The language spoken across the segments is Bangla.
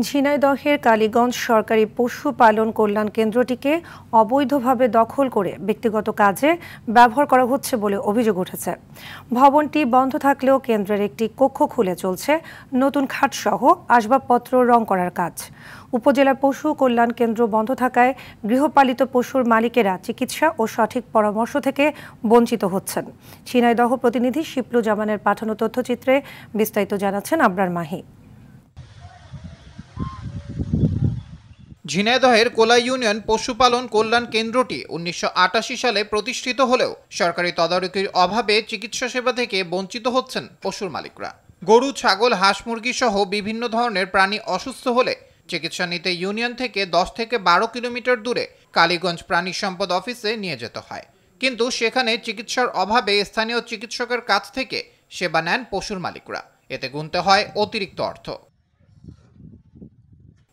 ঝিনাইদহের কালীগঞ্জ সরকারি পশুপালন কল্যাণ কেন্দ্রটিকে অবৈধভাবে দখল করে ব্যক্তিগত কাজে ব্যবহার করা হচ্ছে বলে অভিযোগ উঠেছে। ভবনটি বন্ধ থাকলেও কেন্দ্রের একটি কক্ষ খুলে চলছে নতুন খাটসহ আসবাবপত্র রং করার কাজ। উপজেলার পশু কল্যাণ কেন্দ্র বন্ধ থাকায় গৃহপালিত পশুর মালিকেরা চিকিৎসা ও সঠিক পরামর্শ থেকে বঞ্চিত হচ্ছেন। ঝিনাইদহ প্রতিনিধি শিপ্লুজামানের পাঠানো তথ্যচিত্রে বিস্তারিত জানাচ্ছেন আবরার মাহি। ঝিনাইদহের কোলাই ইউনিয়ন পশুপালন কল্যাণ কেন্দ্রটি ১৯৮৮ সালে প্রতিষ্ঠিত হলেও সরকারি তদারকির অভাবে চিকিৎসা সেবা থেকে বঞ্চিত হচ্ছেন পশুর মালিকরা। গরু, ছাগল, হাঁস, মুরগি সহ বিভিন্ন ধরনের প্রাণী অসুস্থ হলে চিকিৎসা নিতে ইউনিয়ন থেকে ১০ থেকে ১২ কিলোমিটার দূরে কালীগঞ্জ প্রাণী সম্পদ অফিসে নিয়ে যেতে হয়। কিন্তু সেখানে চিকিৎসার অভাবে স্থানীয় চিকিৎসকের কাছ থেকে সেবা নেন পশুর মালিকরা। এতে গুনতে হয় অতিরিক্ত অর্থ।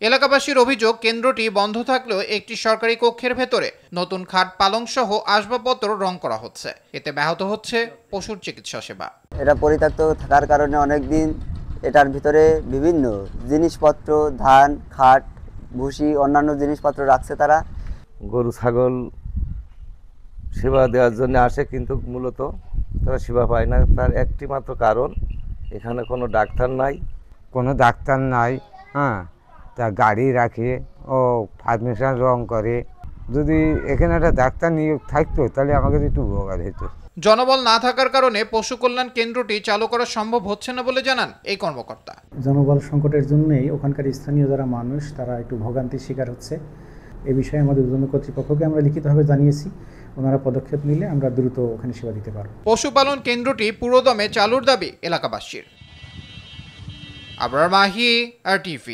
এলাকাবাসীর অভিযোগ, কেন্দ্রটি বন্ধ থাকলেও একটি সরকারি কক্ষের ভেতরে নতুন খাট, পালং সহ আসবাবপত্র রং করা হচ্ছে। এতে ব্যাহত হচ্ছে পশুর চিকিৎসা সেবা। এটা পরিত্যক্ত থাকার কারণে অনেকদিন এটার ভিতরে বিভিন্ন জিনিসপত্র, ধান, খাট, ভুসি, অন্যান্য জিনিসপত্র রাখছে তারা। গরু, ছাগল সেবা দেওয়ার জন্য আসে, কিন্তু মূলত তারা সেবা পায় না। তার একটি মাত্র কারণ, এখানে কোনো ডাক্তার নাই। হ্যাঁ, তা গাড়ি রাখে ও ফার্নিচার রং করে। যদি এখানে একটা ডাক্তার নিয়োগ থাকতো তাহলে আমাকে একটু উপকার হতো। জনবল না থাকার কারণে পশু কল্যাণ কেন্দ্রটি চালু করা সম্ভব হচ্ছে না বলে জানান এই কর্মকর্তা। জনবল সংকটের জন্যই ওখানকার স্থানীয় যারা মানুষ তারা একটু ভোগান্তির শিকার হচ্ছে। এ বিষয়ে আমাদের উদ্বোধন কর্তৃপক্ষকে আমরা লিখিতভাবে জানিয়েছি। ওনারা পদক্ষেপ নিলে আমরা দ্রুত ওখানে সেবা দিতে পারব। পশুপালন কেন্দ্রটি পুরোদমে চালুর দাবি এলাকাবাসীর। আবরার মাহি, RTV।